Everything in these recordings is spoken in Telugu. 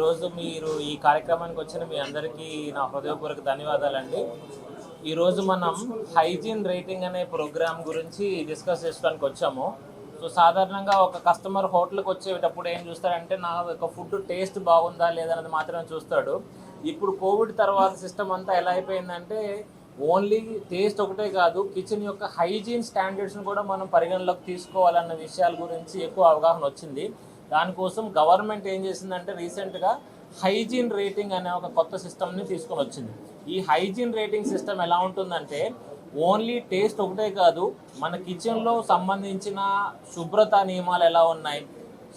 ఈరోజు మీరు ఈ కార్యక్రమానికి వచ్చిన మీ అందరికీ నా హృదయపూర్వక ధన్యవాదాలండి. ఈరోజు మనం హైజీన్ రేటింగ్ అనే ప్రోగ్రామ్ గురించి డిస్కస్ చేసుకోవడానికి వచ్చాము. సో సాధారణంగా ఒక కస్టమర్ హోటల్కి వచ్చేటప్పుడు ఏం చూస్తాడంటే నా యొక్క ఫుడ్ టేస్ట్ బాగుందా లేదన్నది మాత్రమే చూస్తాడు. ఇప్పుడు కోవిడ్ తర్వాత సిస్టమ్ అంతా ఎలా అయిపోయిందంటే ఓన్లీ టేస్ట్ ఒకటే కాదు, కిచెన్ యొక్క హైజీన్ స్టాండర్డ్స్ని కూడా మనం పరిగణలోకి తీసుకోవాలన్న విషయాల గురించి ఎక్కువ అవగాహన వచ్చింది. దానికోసం గవర్నమెంట్ ఏం చేసిందంటే రీసెంట్గా హైజీన్ రేటింగ్ అనే ఒక కొత్త సిస్టమ్ని తీసుకొని వచ్చింది. ఈ హైజీన్ రేటింగ్ సిస్టమ్ ఎలా ఉంటుందంటే ఓన్లీ టేస్ట్ ఒకటే కాదు, మన కిచెన్లో సంబంధించిన శుభ్రత నియమాలు ఎలా ఉన్నాయి,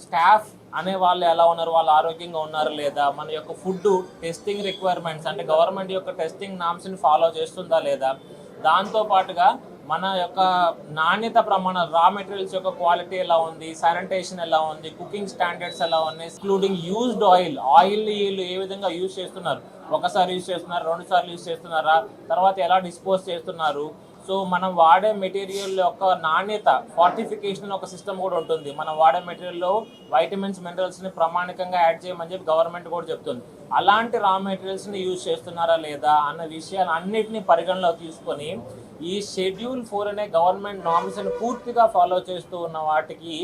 స్టాఫ్ అనే వాళ్ళు ఎలా ఉన్నారు, వాళ్ళు ఆరోగ్యంగా ఉన్నారు లేదా, మన యొక్క ఫుడ్ టెస్టింగ్ రిక్వైర్మెంట్స్ అంటే గవర్నమెంట్ యొక్క టెస్టింగ్ నామ్స్ని ఫాలో చేస్తుందా లేదా, దాంతోపాటుగా మన యొక్క నాణ్యత ప్రమాణాలు రా మెటీరియల్స్ యొక్క క్వాలిటీ ఎలా ఉంది, శానిటేషన్ ఎలా ఉంది, కుకింగ్ స్టాండర్డ్స్ ఎలా ఉన్నాయి, ఇంక్లూడింగ్ యూజ్డ్ ఆయిల్ని వీళ్ళు ఏ విధంగా యూజ్ చేస్తున్నారు, ఒకసారి యూజ్ చేస్తున్నారు, 2 సార్లు యూజ్ చేస్తున్నారా, తర్వాత ఎలా డిస్పోజ్ చేస్తున్నారు. సో మనం వాడే మెటీరియల్ యొక్క నాణ్యత ఫార్టిఫికేషన్ ఒక సిస్టమ్ కూడా ఉంటుంది. మనం వాడే మెటీరియల్లో వైటమిన్స్ మినరల్స్ని ప్రామాణికంగా యాడ్ చేయమని చెప్పి గవర్నమెంట్ కూడా చెప్తుంది. అలాంటి రా మెటీరియల్స్ని యూజ్ చేస్తున్నారా లేదా అన్న విషయాలు అన్నిటినీ పరిగణలోకి తీసుకొని ఈ షెడ్యూల్ 4 అనే గవర్నమెంట్ నామ్స్ని పూర్తిగా ఫాలో చేస్తూ ఉన్న వాటికి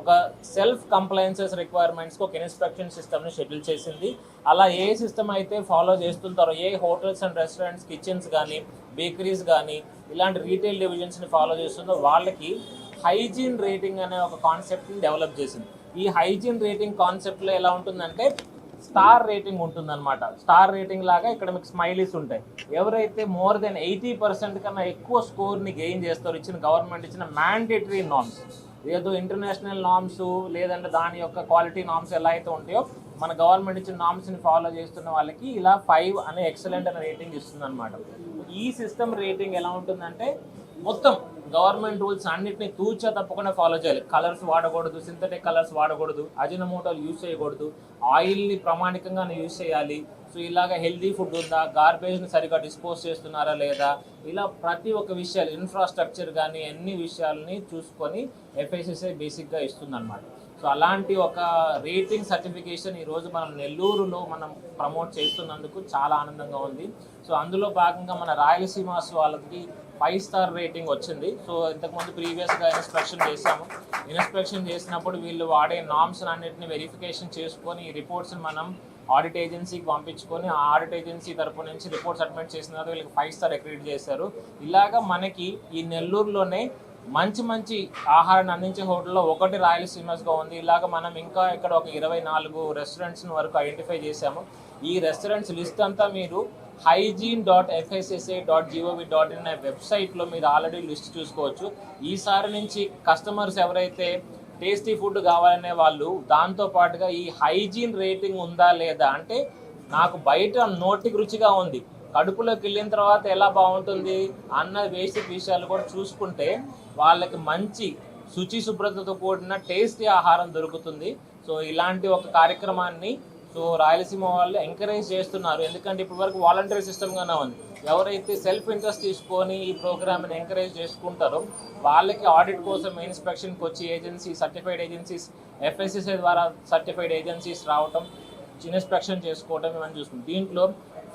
ఒక సెల్ఫ్ కంప్లైన్సెస్ రిక్వైర్మెంట్స్కి ఒక ఇన్స్పెక్షన్ సిస్టమ్ని షెడ్యూల్ చేసింది. అలా ఏ సిస్టమ్ అయితే ఫాలో చేస్తుంటారో, ఏ హోటల్స్ అండ్ రెస్టారెంట్స్ కిచెన్స్ కానీ బేకరీస్ కానీ ఇలాంటి రీటైల్ డివిజన్స్ని ఫాలో చేస్తుందో వాళ్ళకి హైజీన్ రేటింగ్ అనే ఒక కాన్సెప్ట్ని డెవలప్ చేసింది. ఈ హైజీన్ రేటింగ్ కాన్సెప్ట్లో ఎలా ఉంటుందంటే స్టార్ రేటింగ్ ఉంటుందన్నమాట. స్టార్ రేటింగ్ లాగా ఇక్కడ మీకు స్మైలీస్ ఉంటాయి. ఎవరైతే మోర్ దెన్ 80% కన్నా ఎక్కువ స్కోర్ని గెయిన్ చేస్తారో గవర్నమెంట్ ఇచ్చిన మ్యాండేటరీ నామ్స్, ఏదో ఇంటర్నేషనల్ నామ్స్ లేదంటే దాని యొక్క క్వాలిటీ నామ్స్ ఎలా అయితే ఉంటాయో మన గవర్నమెంట్ ఇచ్చిన నామ్స్ని ఫాలో చేస్తున్న వాళ్ళకి ఇలా 5 అనే ఎక్సలెంట్ అనే రేటింగ్ ఇస్తుంది అనమాట. ఈ సిస్టమ్ రేటింగ్ ఎలా ఉంటుందంటే మొత్తం గవర్నమెంట్ రూల్స్ అన్నింటినీ తూచా తప్పకుండా ఫాలో చేయాలి. కలర్స్ వాడకూడదు, సింథటిక్ కలర్స్ వాడకూడదు, అజినోమోటోలు యూజ్ చేయకూడదు, ఆయిల్ని ప్రామాణికంగా యూజ్ చేయాలి. సో ఇలాగ హెల్దీ ఫుడ్ ఉందా, గార్బేజ్ని సరిగా డిస్పోజ్ చేస్తున్నారా లేదా, ఇలా ప్రతి ఒక్క విషయాలు ఇన్ఫ్రాస్ట్రక్చర్ కానీ అన్ని విషయాలని చూసుకొని ఎఫ్ఐసిసిఐ బేసిక్గా ఇస్తుందన్నమాట. సో అలాంటి ఒక రేటింగ్ సర్టిఫికేషన్ ఈరోజు మనం నెల్లూరులో మనం ప్రమోట్ చేస్తున్నందుకు చాలా ఆనందంగా ఉంది. సో అందులో భాగంగా మన రాయలసీమాస్ వాళ్ళకి 5 స్టార్ రేటింగ్ వచ్చింది. సో ఇంతకుముందు ప్రీవియస్గా ఇన్స్పెక్షన్ చేశాము. ఇన్స్పెక్షన్ చేసినప్పుడు వీళ్ళు వాడే నామ్స్ అన్నింటినీ వెరిఫికేషన్ చేసుకొని ఈ రిపోర్ట్స్ని మనం ఆడిట్ ఏజెన్సీకి పంపించుకొని ఆ ఆడిట్ ఏజెన్సీ తరపు నుంచి రిపోర్ట్ సబ్మిట్ చేసిన తర్వాత వీళ్ళకి 5 స్టార్ అక్రిడిట్ చేశారు. ఇలాగా మనకి ఈ నెల్లూరులోనే మంచి ఆహారాన్ని అందించే హోటల్లో ఒకటి రాయలసీమస్గా ఉంది. ఇలాగ మనం ఇంకా ఇక్కడ ఒక 24 రెస్టారెంట్స్ వరకు ఐడెంటిఫై చేశాము. ఈ రెస్టారెంట్స్ లిస్ట్ అంతా మీరు hygiene.fssi.gov.in అనే వెబ్సైట్లో మీరు ఆల్రెడీ లిస్ట్ చూసుకోవచ్చు. ఈసారి నుంచి కస్టమర్స్ ఎవరైతే టేస్టీ ఫుడ్ కావాలనే వాళ్ళు దాంతోపాటుగా ఈ హైజీన్ రేటింగ్ ఉందా లేదా, అంటే నాకు బయట నోటికి రుచిగా ఉంది, కడుపులోకి వెళ్ళిన తర్వాత ఎలా బాగుంటుంది అన్న బేసిక్ విషయాలు కూడా చూసుకుంటే వాళ్ళకి మంచి శుచి శుభ్రతతో కూడిన టేస్టీ ఆహారం దొరుకుతుంది. సో ఇలాంటి ఒక కార్యక్రమాన్ని సో రాయలసీమ వాళ్ళు ఎంకరేజ్ చేస్తున్నారు. ఎందుకంటే ఇప్పటి వరకు వాలంటరీ సిస్టమ్గానే ఉంది. ఎవరైతే సెల్ఫ్ ఇంట్రెస్ట్ తీసుకొని ఈ ప్రోగ్రామ్ని ఎంకరేజ్ చేసుకుంటారో వాళ్ళకి ఆడిట్ కోసం ఇన్స్పెక్షన్కి వచ్చి సర్టిఫైడ్ ఏజెన్సీస్ ఎఫ్ఐసిసిఐ ద్వారా సర్టిఫైడ్ ఏజెన్సీస్ రావటం, ఇన్స్పెక్షన్ చేసుకోవటం ఇవన్నీ చూసుకుంటాం. దీంట్లో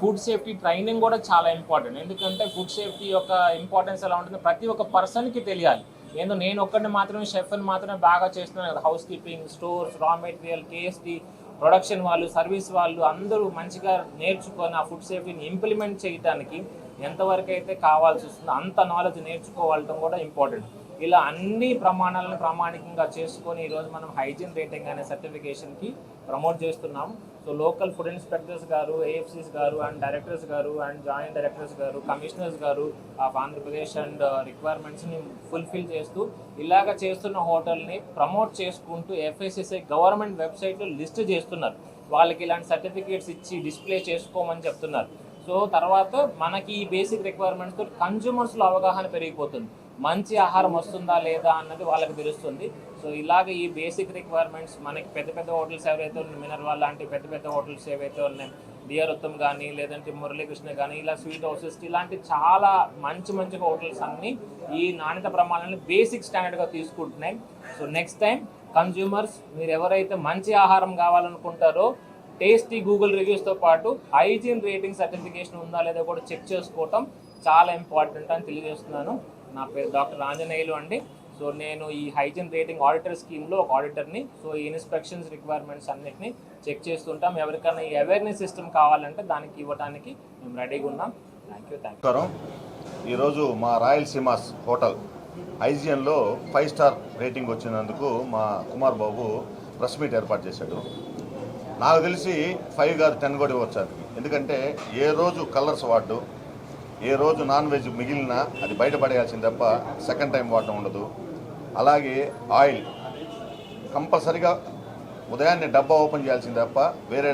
ఫుడ్ సేఫ్టీ ట్రైనింగ్ కూడా చాలా ఇంపార్టెంట్. ఎందుకంటే ఫుడ్ సేఫ్టీ యొక్క ఇంపార్టెన్స్ ఎలా ఉంటుంది ప్రతి ఒక్క పర్సన్కి తెలియాలి. ఏదో నేను ఒక్కడిని మాత్రమే షెఫ్ని మాత్రమే బాగా చేస్తున్నాను కదా, house keeping, stores, raw material, KST, production వాళ్ళు, సర్వీస్ వాళ్ళు అందరూ మంచిగా నేర్చుకొని ఆ ఫుడ్ సేఫ్టీని ఇంప్లిమెంట్ చేయడానికి ఎంతవరకు అయితే కావాల్సి వస్తుందో అంత నాలెడ్జ్ నేర్చుకోవడం కూడా ఇంపార్టెంట్. ఇలా అన్ని ప్రమాణాలను ప్రామాణికంగా చేసుకొని ఈరోజు మనం హైజీన్ రేటింగ్ అనే సర్టిఫికేషన్కి ప్రమోట్ చేస్తున్నాం. సో లోకల్ ఫుడ్ ఇన్స్పెక్టర్స్ గారు, ఏఎఫ్సీస్ గారు అండ్ డైరెక్టర్స్ గారు అండ్ జాయింట్ డైరెక్టర్స్ గారు, కమిషనర్స్ గారు ఆఫ్ ఆంధ్రప్రదేశ్ అండ్ రిక్వైర్మెంట్స్ని ఫుల్ఫిల్ చేస్తూ ఇలాగ చేస్తున్న హోటల్ని ప్రమోట్ చేసుకుంటూ ఎఫ్ఐసిసిఐ గవర్నమెంట్ వెబ్సైట్లో లిస్ట్ చేస్తున్నారు. వాళ్ళకి ఇలాంటి సర్టిఫికేట్స్ ఇచ్చి డిస్ప్లే చేసుకోమని చెప్తున్నారు. సో తర్వాత మనకి ఈ బేసిక్ రిక్వైర్మెంట్స్తో కన్జ్యూమర్స్లో అవగాహన పెరిగిపోతుంది. మంచి ఆహారం వస్తుందా లేదా అన్నది వాళ్ళకి తెలుస్తుంది. సో ఇలాగ ఈ బేసిక్ రిక్వైర్మెంట్స్ మనకి పెద్ద హోటల్స్ ఏవైతే ఉన్నాయి, మినర్వా లాంటి పెద్ద హోటల్స్ ఏవైతే ఉన్నాయి, డియర్ ఉత్తమ్ కానీ లేదంటే మురళీకృష్ణ కానీ ఇలా స్వీట్ హౌసెస్ ఇలాంటి చాలా మంచి హోటల్స్ అన్నీ ఈ నాణ్యత ప్రమాణాలను బేసిక్ స్టాండర్డ్గా తీసుకుంటున్నాయి. సో నెక్స్ట్ టైం కన్జ్యూమర్స్ మీరు ఎవరైతే మంచి ఆహారం కావాలనుకుంటారో టేస్టీ గూగుల్ రివ్యూస్తో పాటు హైజీన్ రేటింగ్ సర్టిఫికేషన్ ఉందా లేదా కూడా చెక్ చేసుకోవటం చాలా ఇంపార్టెంట్ అని తెలియజేస్తున్నాను. నా పేరు డాక్టర్ ఆంజనేయులు అండి. సో నేను ఈ హైజీన్ రేటింగ్ ఆడిటర్ స్కీమ్లో ఒక ఆడిటర్ని. సో ఈ ఇన్స్పెక్షన్స్ రిక్వైర్మెంట్స్ అన్నిటిని చెక్ చేస్తుంటాం. ఎవరికైనా ఈ అవేర్నెస్ సిస్టమ్ కావాలంటే దానికి ఇవ్వడానికి మేము రెడీగా ఉన్నాం. Thank you. ఈరోజు మా రాయలసీమాస్ హోటల్ హైజీన్లో 5 స్టార్ రేటింగ్ వచ్చినందుకు మా కుమార్ బాబు ప్రెస్ మీట్ ఏర్పాటు చేశాడు. నాకు తెలిసి 5 కాదు 10 కూడా ఇవ్వచ్చు. ఎందుకంటే ఏ రోజు కలర్స్ వాడు, ఏ రోజు నాన్ వెజ్ మిగిలినా అది బయటపడేయాల్సింది తప్ప సెకండ్ టైం వాడడం ఉండదు. అలాగే ఆయిల్ కంపల్సరిగా ఉదయాన్నే డబ్బా ఓపెన్ చేయాల్సింది తప్ప వేరే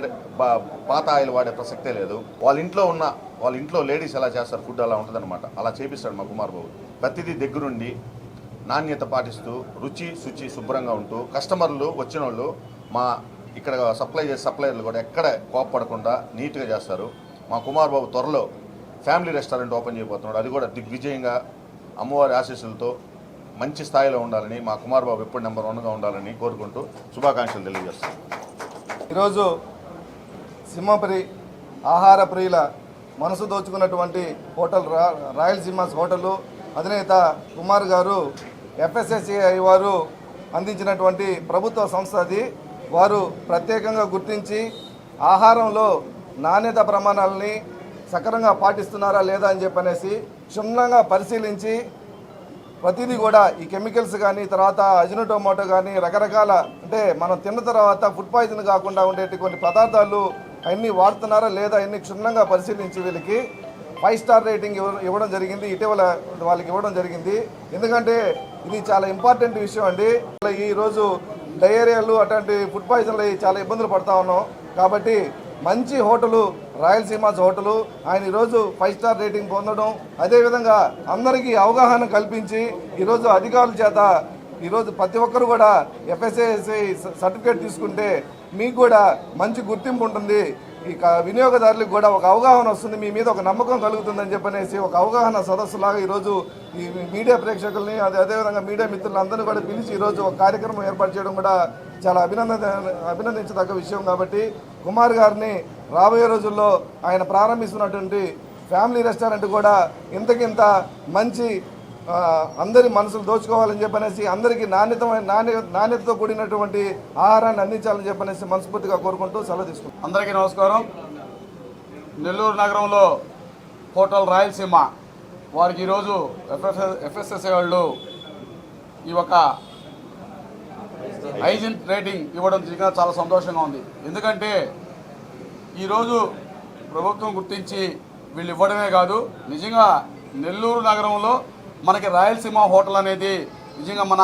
పాత ఆయిల్ వాడే ప్రసక్తే లేదు. వాళ్ళ ఇంట్లో లేడీస్ ఎలా చేస్తారు ఫుడ్ అలా ఉంటుందన్నమాట. అలా చేపిస్తాడు మా కుమార్ బాబు. ప్రతిదీ దగ్గరుండి నాణ్యత పాటిస్తూ రుచి శుచి శుభ్రంగా ఉంటూ కస్టమర్లు వచ్చిన వాళ్ళు మా ఇక్కడ సప్లై చేసే సప్లయర్లు కూడా ఎక్కడ కోప్పడకుండా నీట్గా చేస్తారు. మా కుమార్ బాబు త్వరలో ఫ్యామిలీ రెస్టారెంట్ ఓపెన్ చేయబోతున్నాడు. అది కూడా దిగ్విజయంగా అమ్మవారి ఆశీస్సులతో మంచి స్థాయిలో ఉండాలని, మా కుమార్ బాబు ఎప్పుడు నెంబర్ 1గా ఉండాలని కోరుకుంటూ శుభాకాంక్షలు తెలియజేస్తాను. ఈరోజు సింహపురి ఆహార ప్రియుల మనసు దోచుకున్నటువంటి హోటల్ రాయలసీమాస్ హోటలు అధినేత కుమార్ గారు FSSAI వారు అందించినటువంటి ప్రభుత్వ సంస్థ అది. వారు ప్రత్యేకంగా గుర్తించి ఆహారంలో నాణ్యత ప్రమాణాలని సక్రమంగా పాటిస్తున్నారా లేదా అని చెప్పనేసి క్షుణ్ణంగా పరిశీలించి ప్రతిదీ కూడా ఈ కెమికల్స్ కానీ తర్వాత అజినోటోమోటో కానీ రకరకాల అంటే మనం తిన్న తర్వాత ఫుడ్ పాయిజన్ కాకుండా ఉండేటి కొన్ని పదార్థాలు అన్నీ వాడుతున్నారా లేదా అన్ని క్షుణ్ణంగా పరిశీలించి వీళ్ళకి 5 స్టార్ రేటింగ్ ఇవ్వడం జరిగింది. ఇటీవల వాళ్ళకి ఇవ్వడం జరిగింది. ఎందుకంటే ఇది చాలా ఇంపార్టెంట్ విషయం అండి. ఈరోజు డయేరియాలు అటువంటి ఫుడ్ పాయిజన్లు చాలా ఇబ్బందులు పడతా ఉన్నాం. కాబట్టి మంచి హోటలు రాయలసీమాస్ హోటలు ఆయన ఈరోజు 5 స్టార్ రేటింగ్ పొందడం, అదేవిధంగా అందరికీ అవగాహన కల్పించి ఈరోజు అధికారుల చేత ఈరోజు ప్రతి ఒక్కరు కూడా FSSAI సర్టిఫికేట్ తీసుకుంటే మీకు కూడా మంచి గుర్తింపు ఉంటుంది. ఈ వినియోగదారులకు కూడా ఒక అవగాహన వస్తుంది, మీ మీద ఒక నమ్మకం కలుగుతుందని చెప్పనేసి ఒక అవగాహన సదస్సులాగా ఈరోజు ఈ మీడియా ప్రేక్షకుల్ని అదేవిధంగా మీడియా మిత్రులందరినీ కూడా పిలిచి ఈరోజు ఒక కార్యక్రమం ఏర్పాటు చేయడం కూడా చాలా అభినందించదగ్గ విషయం. కాబట్టి కుమార్ గారిని రాబోయే రోజుల్లో ఆయన ప్రారంభిస్తున్నటువంటి ఫ్యామిలీ రెస్టారెంట్ కూడా ఇంతకింత మంచి అందరి మనసులు దోచుకోవాలని చెప్పనేసి అందరికీ నాణ్యతతో కూడినటువంటి ఆహారాన్ని అందించాలని చెప్పనేసి మనస్ఫూర్తిగా కోరుకుంటూ సెలవు తీసుకుంటాం. అందరికీ నమస్కారం. నెల్లూరు నగరంలో హోటల్ రాయలసీమ వారికి ఈరోజు FSSAI వాళ్ళు ఈ ఒక హైజీన్ రేటింగ్ ఇవ్వడం నిజంగా చాలా సంతోషంగా ఉంది. ఎందుకంటే ఈరోజు ప్రభుత్వం గుర్తించి వీళ్ళు ఇవ్వడమే కాదు, నిజంగా నెల్లూరు నగరంలో మనకి రాయలసీమ హోటల్ అనేది నిజంగా మన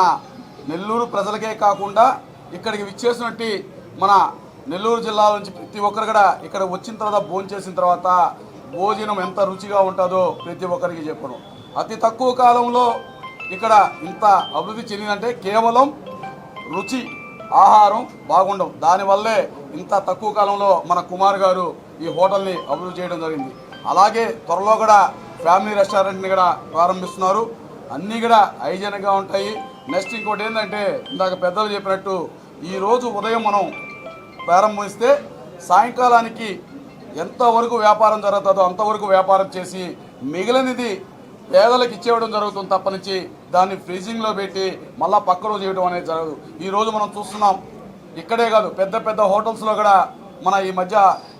నెల్లూరు ప్రజలకే కాకుండా ఇక్కడికి విచ్చేసినట్టు మన నెల్లూరు జిల్లా నుంచి ప్రతి ఒక్కరు కూడా ఇక్కడ వచ్చిన తర్వాత భోజనం చేసిన తర్వాత భోజనం ఎంత రుచిగా ఉంటుందో ప్రతి ఒక్కరికి చెప్పడం. అతి తక్కువ కాలంలో ఇక్కడ ఇంత అభివృద్ధి చెందిందంటే కేవలం రుచి ఆహారం బాగుండవు. దానివల్లే ఇంత తక్కువ కాలంలో మన కుమార్ గారు ఈ హోటల్ని అభివృద్ధి చేయడం జరిగింది. అలాగే త్వరలో కూడా ఫ్యామిలీ రెస్టారెంట్ని కూడా ప్రారంభిస్తున్నారు. అన్నీ కూడా హైజీన్గా ఉంటాయి. నెక్స్ట్ ఇంకోటి ఏంటంటే ఇందాక పెద్దలు చెప్పినట్టు ఈరోజు ఉదయం మనం ప్రారంభిస్తే సాయంకాలానికి ఎంతవరకు వ్యాపారం జరుగుతుందో అంతవరకు వ్యాపారం చేసి మిగిలినది పేదలకు ఇచ్చేయడం జరుగుతుంది తప్పనించి దాన్ని ఫ్రీజింగ్లో పెట్టి మళ్ళీ పక్క రోజు ఇవ్వడం అనేది జరగదు. ఈరోజు మనం చూస్తున్నాం, ఇక్కడే కాదు పెద్ద పెద్ద హోటల్స్లో కూడా మన ఈ మధ్య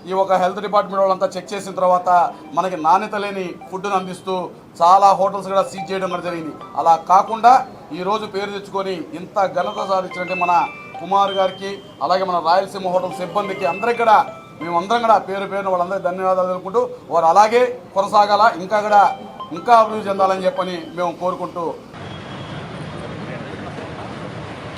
ఈ ఒక హెల్త్ డిపార్ట్మెంట్ వాళ్ళంతా చెక్ చేసిన తర్వాత మనకి నాణ్యత లేని ఫుడ్ను అందిస్తూ చాలా హోటల్స్ కూడా సీజ్ చేయడం కూడా జరిగింది. అలా కాకుండా ఈరోజు పేరు తెచ్చుకొని ఇంత ఘనత సాధించినట్టే మన కుమార్ గారికి అలాగే మన రాయలసీమ హోటల్ సిబ్బందికి అందరికీ కూడా మేమందరం కూడా పేరు పేరున వాళ్ళందరికీ ధన్యవాదాలు తెలుపుకుంటూ వారు అలాగే కొనసాగాల ఇంకా అభివృద్ధి చెందాలని చెప్పని మేము కోరుకుంటూ